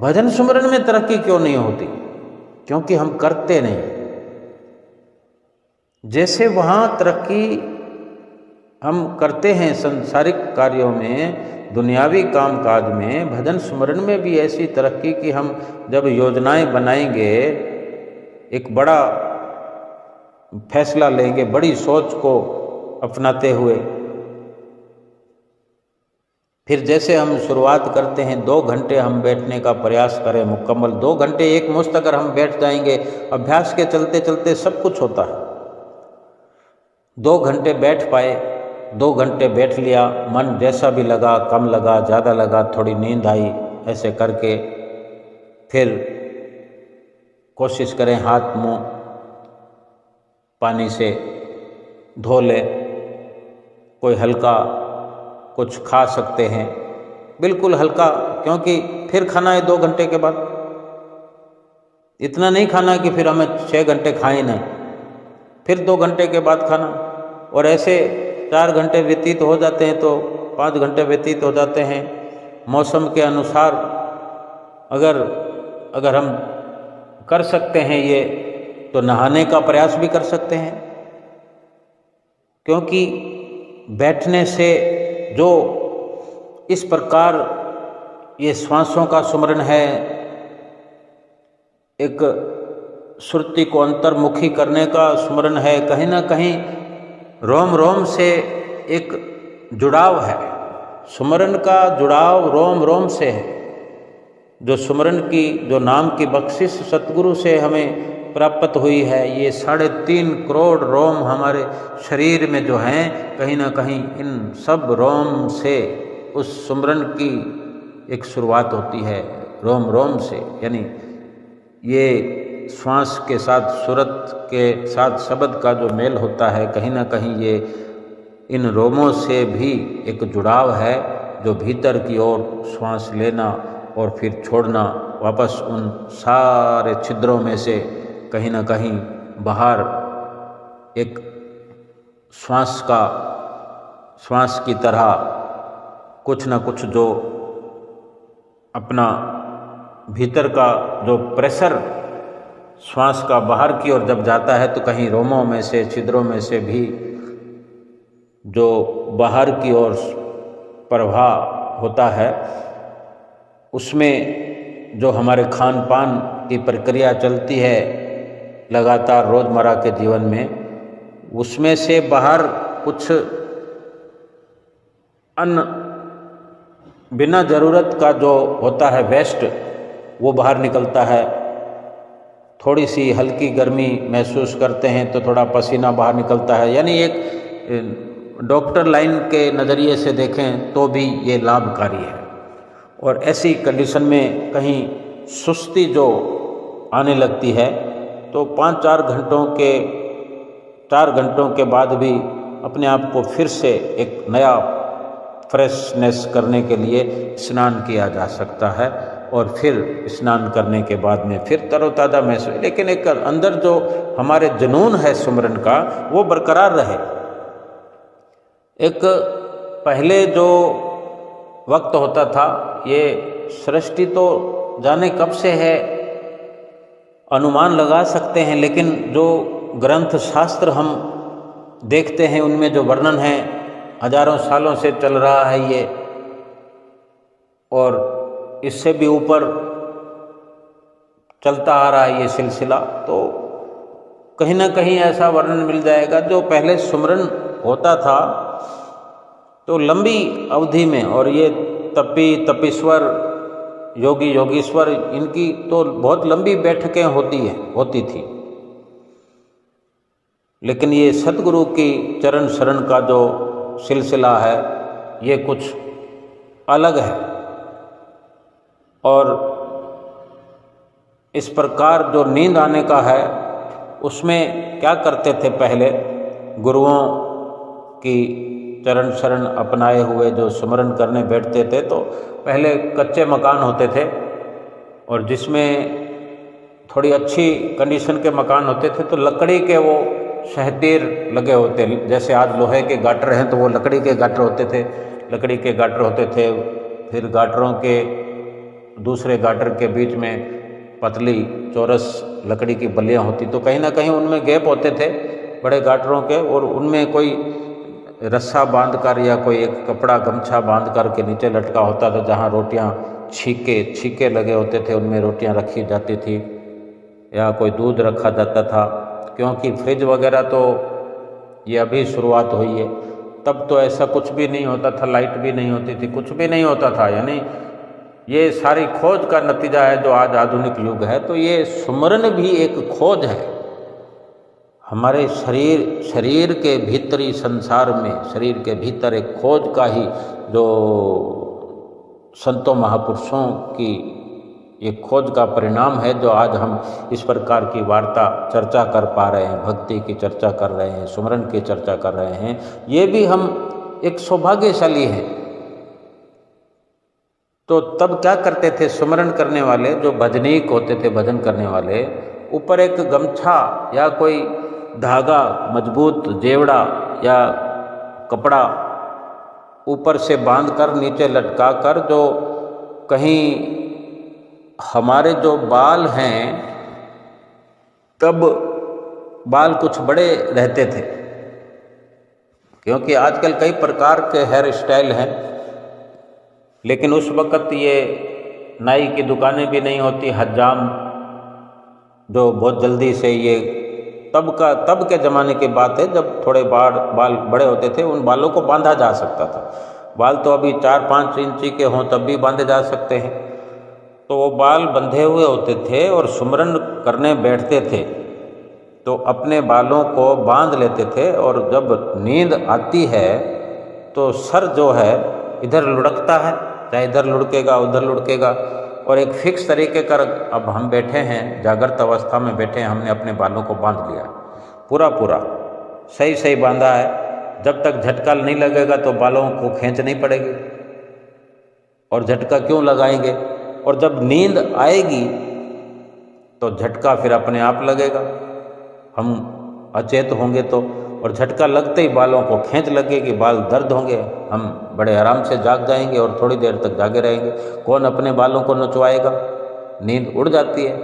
भजन सुमरन में तरक्की क्यों नहीं होती? क्योंकि हम करते नहीं। जैसे वहाँ तरक्की हम करते हैं संसारिक कार्यों में, दुनियावी कामकाज में, भजन सुमरन में भी ऐसी तरक्की कि हम जब योजनाएं बनाएंगे, एक बड़ा फैसला लेंगे, बड़ी सोच को अपनाते हुए, फिर जैसे हम शुरुआत करते हैं 2 घंटे हम बैठने का प्रयास करें मुकम्मल। 2 घंटे एक मुश्त अगर हम बैठ जाएंगे, अभ्यास के चलते चलते सब कुछ होता है। 2 घंटे बैठ पाए, 2 घंटे बैठ लिया, मन जैसा भी लगा, कम लगा, ज़्यादा लगा, थोड़ी नींद आई, ऐसे करके फिर कोशिश करें हाथ मुंह पानी से धो ले, कोई हल्का कुछ खा सकते हैं, बिल्कुल हल्का, क्योंकि फिर खाना है 2 घंटे के बाद। इतना नहीं खाना कि फिर हमें 6 घंटे खाएं नहीं, फिर 2 घंटे के बाद खाना, और ऐसे 4 घंटे व्यतीत हो जाते हैं तो 5 घंटे व्यतीत हो जाते हैं। मौसम के अनुसार अगर हम कर सकते हैं ये, तो नहाने का प्रयास भी कर सकते हैं, क्योंकि बैठने से जो इस प्रकार ये श्वासों का सुमरन है, एक श्रुति को अंतर्मुखी करने का सुमरन है, कहीं ना कहीं रोम रोम से एक जुड़ाव है। सुमरन का जुड़ाव रोम रोम से है। जो सुमरन की, जो नाम की बख्शिश सतगुरु से हमें प्राप्त हुई है, ये 3.5 करोड़ रोम हमारे शरीर में जो हैं, कहीं ना कहीं इन सब रोम से उस सुमरन की एक शुरुआत होती है, रोम रोम से। यानी ये श्वास के साथ, सुरत के साथ शब्द का जो मेल होता है, कहीं ना कहीं ये इन रोमों से भी एक जुड़ाव है, जो भीतर की ओर श्वास लेना और फिर छोड़ना, वापस उन सारे छिद्रों में से कहीं ना कहीं बाहर एक श्वास की तरह कुछ ना कुछ जो अपना भीतर का जो प्रेशर श्वास का बाहर की ओर जब जाता है, तो कहीं रोमों में से, छिद्रों में से भी जो बाहर की ओर प्रवाह होता है, उसमें जो हमारे खान पान की प्रक्रिया चलती है लगातार रोज़मर्रा के जीवन में, उसमें से बाहर कुछ अन्न बिना ज़रूरत का जो होता है वेस्ट, वो बाहर निकलता है। थोड़ी सी हल्की गर्मी महसूस करते हैं तो थोड़ा पसीना बाहर निकलता है। यानी एक डॉक्टर लाइन के नज़रिए से देखें तो भी ये लाभकारी है। और ऐसी कंडीशन में कहीं सुस्ती जो आने लगती है, तो 4 घंटों के बाद भी अपने आप को फिर से एक नया फ्रेशनेस करने के लिए स्नान किया जा सकता है, और फिर स्नान करने के बाद में फिर तरोताज़ा महसूस, लेकिन एक अंदर जो हमारे जुनून है सुमरन का, वो बरकरार रहे। एक पहले जो वक्त होता था, ये सृष्टि तो जाने कब से है अनुमान लगा सकते हैं, लेकिन जो ग्रंथ शास्त्र हम देखते हैं उनमें जो वर्णन है, हजारों सालों से चल रहा है ये, और इससे भी ऊपर चलता आ रहा है ये सिलसिला। तो कहीं ना कहीं ऐसा वर्णन मिल जाएगा, जो पहले सुमरन होता था तो लंबी अवधि में, और ये तपीश्वर, योगी योगीश्वर, इनकी तो बहुत लंबी बैठकें होती थी। लेकिन ये सतगुरु की चरण शरण का जो सिलसिला है, ये कुछ अलग है। और इस प्रकार जो नींद आने का है, उसमें क्या करते थे पहले, गुरुओं की चरण शरण अपनाए हुए जो सुमरन करने बैठते थे, तो पहले कच्चे मकान होते थे, और जिसमें थोड़ी अच्छी कंडीशन के मकान होते थे तो लकड़ी के वो शहतीर लगे होते, जैसे आज लोहे के गाटर हैं तो वो लकड़ी के गाटर होते थे। फिर गाटरों के दूसरे गाटर के बीच में पतली चौरस लकड़ी की बल्लियाँ होती, तो कहीं ना कहीं उनमें गैप होते थे बड़े गाटरों के, और उनमें कोई रस्सा बांधकर या कोई एक कपड़ा गमछा बांधकर के नीचे लटका होता था, जहाँ रोटियाँ छीके लगे होते थे, उनमें रोटियाँ रखी जाती थी, या कोई दूध रखा जाता था। क्योंकि फ्रिज वगैरह तो ये अभी शुरुआत हुई है, तब तो ऐसा कुछ भी नहीं होता था, लाइट भी नहीं होती थी, कुछ भी नहीं होता था। यानी ये सारी खोज का नतीजा है जो आज आधुनिक युग है। तो ये सुमरन भी एक खोज है हमारे शरीर के भीतरी संसार में, शरीर के भीतर एक खोज का ही जो संतों महापुरुषों की ये खोज का परिणाम है, जो आज हम इस प्रकार की वार्ता चर्चा कर पा रहे हैं, भक्ति की चर्चा कर रहे हैं, सुमरन की चर्चा कर रहे हैं। ये भी हम एक सौभाग्यशाली हैं। तो तब क्या करते थे सुमरन करने वाले, जो भजनीक होते थे, भजन करने वाले, ऊपर एक गमछा या कोई धागा, मजबूत जेवड़ा या कपड़ा ऊपर से बांधकर नीचे लटका कर, जो कहीं हमारे जो बाल हैं, तब बाल कुछ बड़े रहते थे, क्योंकि आजकल कई प्रकार के हेयर स्टाइल हैं, लेकिन उस वक़्त ये नाई की दुकानें भी नहीं होती, हज्जाम जो बहुत जल्दी से, ये तब के ज़माने की बात है जब थोड़े बाल बड़े होते थे, उन बालों को बांधा जा सकता था। बाल तो अभी 4-5 इंची के हों तब भी बांधे जा सकते हैं। तो वो बाल बंधे हुए होते थे और सुमरन करने बैठते थे तो अपने बालों को बांध लेते थे, और जब नींद आती है तो सर जो है इधर लुढ़कता है, चाहे इधर लुढ़केगा उधर लुढ़केगा, और एक फिक्स तरीके का, अब हम बैठे हैं जागृत अवस्था में बैठे हैं, हमने अपने बालों को बांध लिया पूरा सही बांधा है। जब तक झटका नहीं लगेगा तो बालों को खींच नहीं पड़ेगी, और झटका क्यों लगाएंगे, और जब नींद आएगी तो झटका फिर अपने आप लगेगा, हम अचेत होंगे तो, और झटका लगते ही बालों को खींच लगेगी, बाल दर्द होंगे, हम बड़े आराम से जाग जाएंगे और थोड़ी देर तक जागे रहेंगे। कौन अपने बालों को नचवाएगा, नींद उड़ जाती है।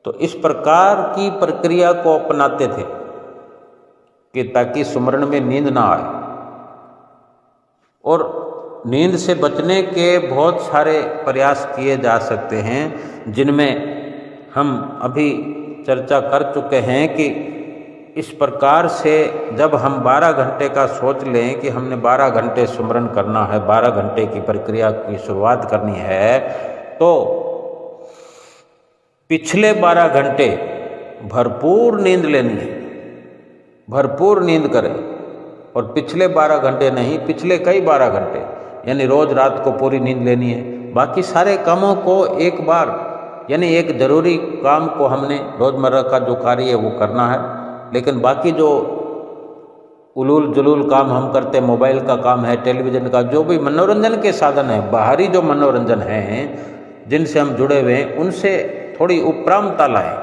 तो इस प्रकार की प्रक्रिया को अपनाते थे कि ताकि सुमरण में नींद ना आए। और नींद से बचने के बहुत सारे प्रयास किए जा सकते हैं, जिनमें हम अभी चर्चा कर चुके हैं कि इस प्रकार से जब हम 12 घंटे का सोच लें कि हमने 12 घंटे सुमरन करना है, 12 घंटे की प्रक्रिया की शुरुआत करनी है, तो पिछले 12 घंटे भरपूर नींद लेनी है, भरपूर नींद करें। और पिछले 12 घंटे नहीं, पिछले कई 12 घंटे, यानी रोज रात को पूरी नींद लेनी है। बाकी सारे कामों को एक बार, यानी एक जरूरी काम को हमने रोज़मर्रा का जो कार्य है वो करना है, लेकिन बाकी जो उलूल जुलूल काम हम करते हैं, मोबाइल का काम है, टेलीविज़न का, जो भी मनोरंजन के साधन है, बाहरी जो मनोरंजन हैं जिनसे हम जुड़े हुए हैं, उनसे थोड़ी उपरामता लाएं,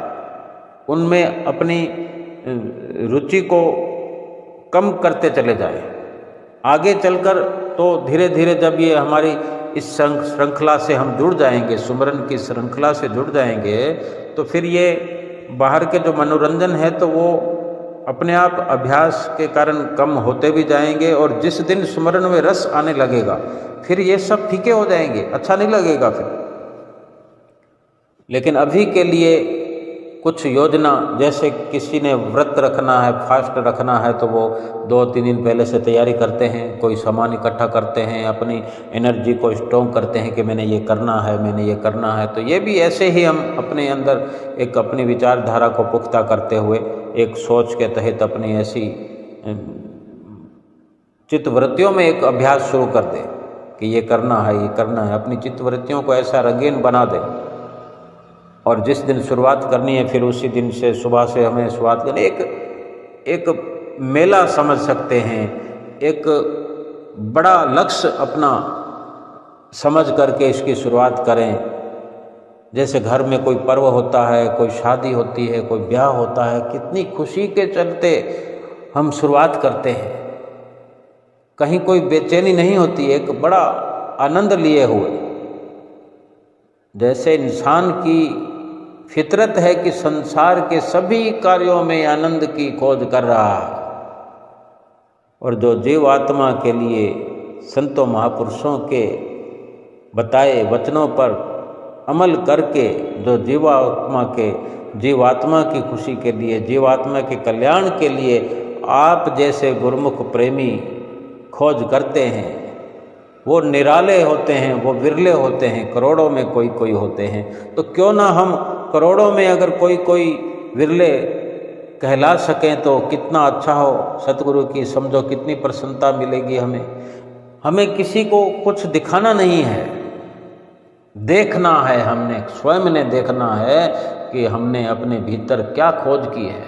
उनमें अपनी रुचि को कम करते चले जाएं। आगे चलकर तो धीरे धीरे जब ये हमारी इस श्रृंखला से हम जुड़ जाएंगे, सुमरन की श्रृंखला से जुड़ जाएंगे, तो फिर ये बाहर के जो मनोरंजन है तो वो अपने आप अभ्यास के कारण कम होते भी जाएंगे, और जिस दिन सुमरन में रस आने लगेगा फिर ये सब फीके हो जाएंगे, अच्छा नहीं लगेगा फिर। लेकिन अभी के लिए कुछ योजना, जैसे किसी ने व्रत रखना है, फास्ट रखना है, तो वो 2-3 दिन पहले से तैयारी करते हैं, कोई सामान इकट्ठा करते हैं, अपनी एनर्जी को स्ट्रॉन्ग करते हैं कि मैंने ये करना है, मैंने ये करना है। तो ये भी ऐसे ही हम अपने अंदर एक अपनी विचारधारा को पुख्ता करते हुए एक सोच के तहत अपनी ऐसी चित्तवृत्तियों में एक अभ्यास शुरू कर दें कि ये करना है, ये करना है। अपनी चित्तवृत्तियों को ऐसा रंगीन बना दें, और जिस दिन शुरुआत करनी है फिर उसी दिन से सुबह से हमें शुरुआत करनी। एक मेला समझ सकते हैं, एक बड़ा लक्ष्य अपना समझ करके इसकी शुरुआत करें। जैसे घर में कोई पर्व होता है, कोई शादी होती है, कोई ब्याह होता है, कितनी खुशी के चलते हम शुरुआत करते हैं, कहीं कोई बेचैनी नहीं होती, एक बड़ा आनंद लिए हुए। जैसे इंसान की फितरत है कि संसार के सभी कार्यों में आनंद की खोज कर रहा है, और जो जीवात्मा के लिए संतों महापुरुषों के बताए वचनों पर अमल करके जो जीवात्मा की खुशी के लिए, जीवात्मा के कल्याण के लिए आप जैसे गुरुमुख प्रेमी खोज करते हैं, वो निराले होते हैं, वो विरले होते हैं, करोड़ों में कोई कोई होते हैं। तो क्यों ना हम करोड़ों में अगर कोई कोई विरले कहला सकें तो कितना अच्छा हो। सतगुरु की समझो कितनी प्रसन्नता मिलेगी हमें। हमें किसी को कुछ दिखाना नहीं है, देखना है, हमने स्वयं ने देखना है कि हमने अपने भीतर क्या खोज की है,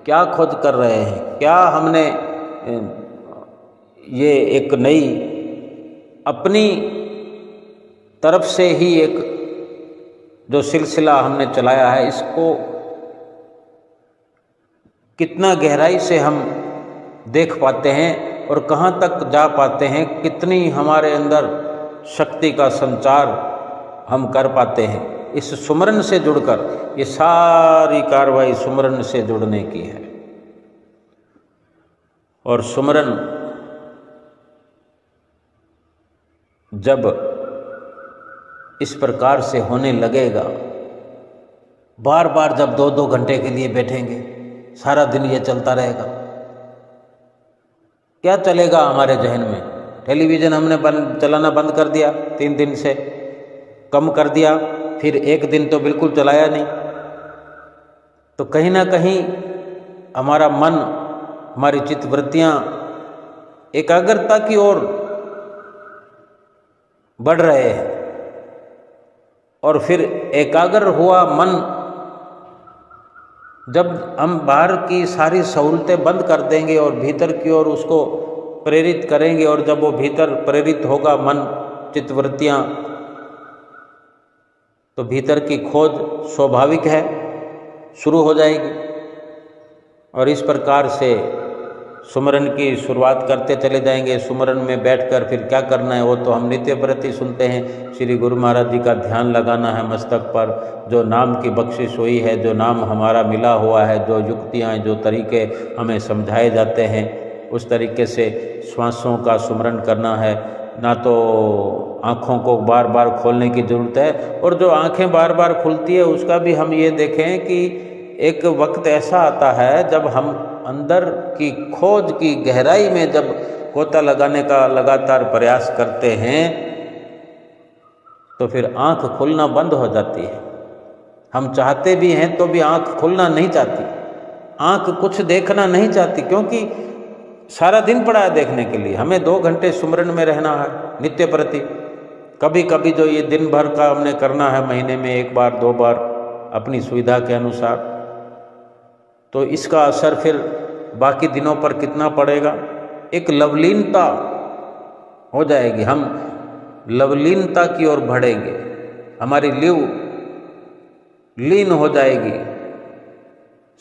क्या खोज कर रहे हैं, क्या हमने ये एक नई अपनी तरफ से ही एक जो सिलसिला हमने चलाया है, इसको कितना गहराई से हम देख पाते हैं और कहाँ तक जा पाते हैं, कितनी हमारे अंदर शक्ति का संचार हम कर पाते हैं। इस सुमरन से जुड़कर ये सारी कार्रवाई सुमरन से जुड़ने की है। और सुमरन जब इस प्रकार से होने लगेगा, बार बार जब 2-2 घंटे के लिए बैठेंगे, सारा दिन ये चलता रहेगा, क्या चलेगा हमारे जहन में? टेलीविज़न हमने चलाना बंद कर दिया, 3 दिन से कम कर दिया, फिर 1 दिन तो बिल्कुल चलाया नहीं। तो कहीं ना कहीं हमारा मन, हमारी चित्तवृत्तियाँ एकाग्रता की ओर बढ़ रहे हैं। और फिर एकाग्र हुआ मन, जब हम बाहर की सारी सहूलतें बंद कर देंगे और भीतर की ओर उसको प्रेरित करेंगे, और जब वो भीतर प्रेरित होगा मन, चित्तवृत्तियाँ, तो भीतर की खोज स्वाभाविक है शुरू हो जाएगी। और इस प्रकार से सुमरन की शुरुआत करते चले जाएंगे। सुमरन में बैठकर फिर क्या करना है वो तो हम नित्य प्रति सुनते हैं। श्री गुरु महाराज जी का ध्यान लगाना है मस्तक पर, जो नाम की बख्शिश हुई है, जो नाम हमारा मिला हुआ है, जो युक्तियाँ, जो तरीके हमें समझाए जाते हैं, उस तरीके से श्वासों का सुमरन करना है। ना तो आँखों को बार बार खोलने की ज़रूरत है, और जो आँखें बार बार खुलती है उसका भी हम ये देखें कि एक वक्त ऐसा आता है जब हम अंदर की खोज की गहराई में जब गोता लगाने का लगातार प्रयास करते हैं, तो फिर आँख खुलना बंद हो जाती है। हम चाहते भी हैं तो भी आँख खुलना नहीं चाहती, आँख कुछ देखना नहीं चाहती, क्योंकि सारा दिन पड़ा है देखने के लिए। हमें 2 घंटे सुमरन में रहना है नित्य प्रति। कभी कभी जो ये दिन भर का हमने करना है, महीने में 1 बार 2 बार अपनी सुविधा के अनुसार, तो इसका असर फिर बाकी दिनों पर कितना पड़ेगा? एक लवलीनता हो जाएगी, हम लवलीनता की ओर बढ़ेंगे, हमारी लिव लीन हो जाएगी।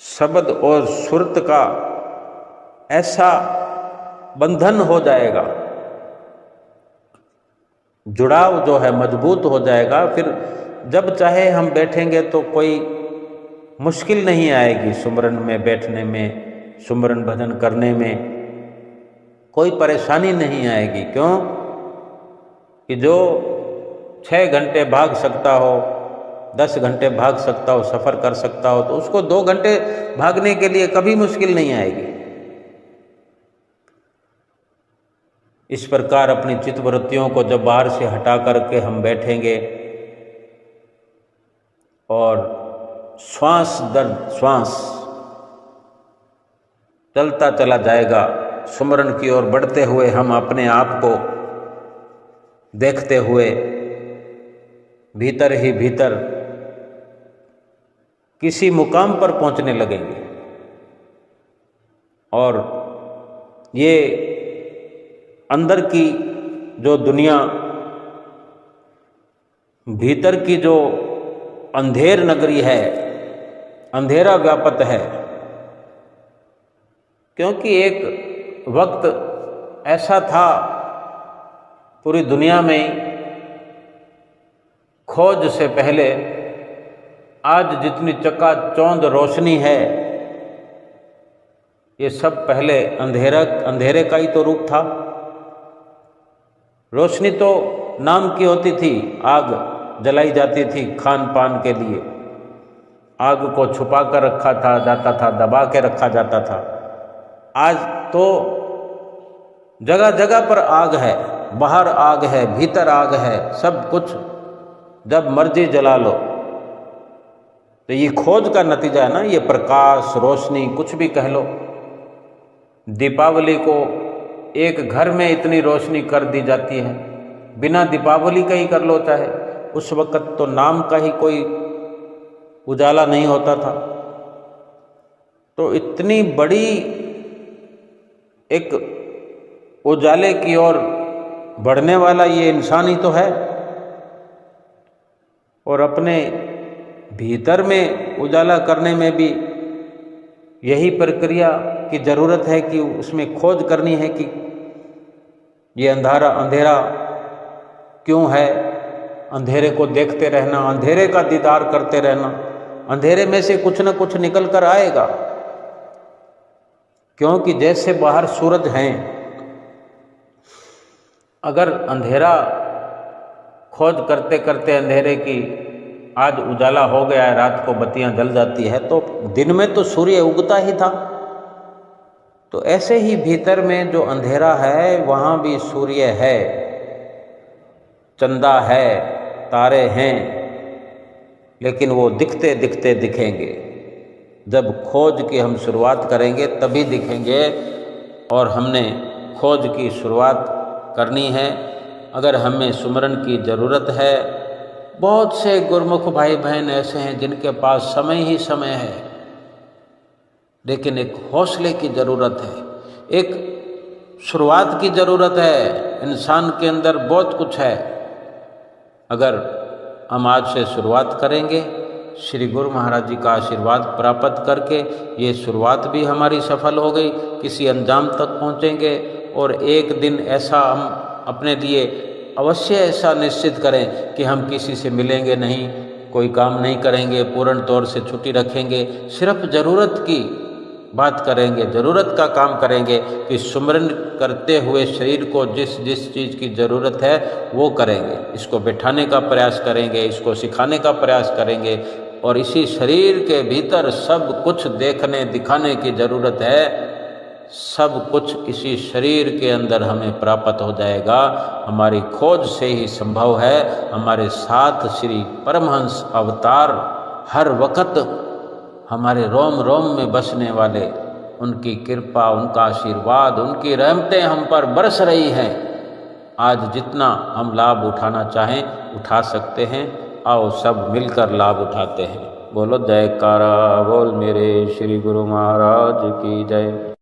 शब्द और सुरत का ऐसा बंधन हो जाएगा, जुड़ाव जो है मजबूत हो जाएगा। फिर जब चाहे हम बैठेंगे तो कोई मुश्किल नहीं आएगी। सुमरन में बैठने में, सुमरन भजन करने में कोई परेशानी नहीं आएगी। क्यों कि जो 6 घंटे भाग सकता हो, 10 घंटे भाग सकता हो, सफ़र कर सकता हो, तो उसको 2 घंटे भागने के लिए कभी मुश्किल नहीं आएगी। इस प्रकार अपनी चित्तवृत्तियों को जब बाहर से हटा करके हम बैठेंगे और श्वास दर श्वास चलता चला जाएगा, सुमरन की ओर बढ़ते हुए हम अपने आप को देखते हुए भीतर ही भीतर किसी मुकाम पर पहुंचने लगेंगे। और ये अंदर की जो दुनिया, भीतर की जो अंधेर नगरी है, अंधेरा व्यापत है। क्योंकि एक वक्त ऐसा था पूरी दुनिया में, खोज से पहले आज जितनी चकाचौंध रोशनी है, ये सब पहले अंधेरे का ही तो रूप था। रोशनी तो नाम की होती थी, आग जलाई जाती थी खान पान के लिए, आग को छुपा कर रखा जाता था, दबा के रखा जाता था। आज तो जगह जगह पर आग है, बाहर आग है, भीतर आग है, सब कुछ जब मर्जी जला लो। तो ये खोज का नतीजा है ना, ये प्रकाश, रोशनी, कुछ भी कह लो। दीपावली को एक घर में इतनी रोशनी कर दी जाती है, बिना दीपावली का ही कर लो चाहे, उस वक़्त तो नाम का ही कोई उजाला नहीं होता था। तो इतनी बड़ी एक उजाले की ओर बढ़ने वाला ये इंसान ही तो है। और अपने भीतर में उजाला करने में भी यही प्रक्रिया की ज़रूरत है कि उसमें खोज करनी है कि ये अंधेरा क्यों है। अंधेरे को देखते रहना, अंधेरे का दीदार करते रहना, अंधेरे में से कुछ न कुछ निकल कर आएगा। क्योंकि जैसे बाहर सूरज हैं, अगर अंधेरा खोज करते करते अंधेरे की आज उजाला हो गया है, रात को बत्तियां जल जाती है, तो दिन में तो सूर्य उगता ही था। तो ऐसे ही भीतर में जो अंधेरा है वहाँ भी सूर्य है, चंदा है, तारे हैं, लेकिन वो दिखते दिखते दिखेंगे। जब खोज की हम शुरुआत करेंगे तभी दिखेंगे, और हमने खोज की शुरुआत करनी है। अगर हमें सुमरन की ज़रूरत है, बहुत से गुरमुख भाई बहन ऐसे हैं जिनके पास समय ही समय है, लेकिन एक हौसले की ज़रूरत है, एक शुरुआत की ज़रूरत है। इंसान के अंदर बहुत कुछ है। अगर हम आज से शुरुआत करेंगे, श्री गुरु महाराज जी का आशीर्वाद प्राप्त करके ये शुरुआत भी हमारी सफल हो गई, किसी अंजाम तक पहुँचेंगे। और एक दिन ऐसा हम अपने लिए अवश्य ऐसा निश्चित करें कि हम किसी से मिलेंगे नहीं, कोई काम नहीं करेंगे, पूर्ण तौर से छुट्टी रखेंगे, सिर्फ ज़रूरत की बात करेंगे, ज़रूरत का काम करेंगे कि सुमरन करते हुए शरीर को जिस जिस चीज़ की ज़रूरत है वो करेंगे। इसको बैठाने का प्रयास करेंगे, इसको सिखाने का प्रयास करेंगे, और इसी शरीर के भीतर सब कुछ देखने दिखाने की ज़रूरत है। सब कुछ इसी शरीर के अंदर हमें प्राप्त हो जाएगा, हमारी खोज से ही संभव है। हमारे साथ श्री परमहंस अवतार हर वक्त हमारे रोम रोम में बसने वाले, उनकी कृपा, उनका आशीर्वाद, उनकी रहमतें हम पर बरस रही हैं। आज जितना हम लाभ उठाना चाहें उठा सकते हैं। आओ सब मिलकर लाभ उठाते हैं। बोलो जयकारा बोल मेरे श्री गुरु महाराज की जय।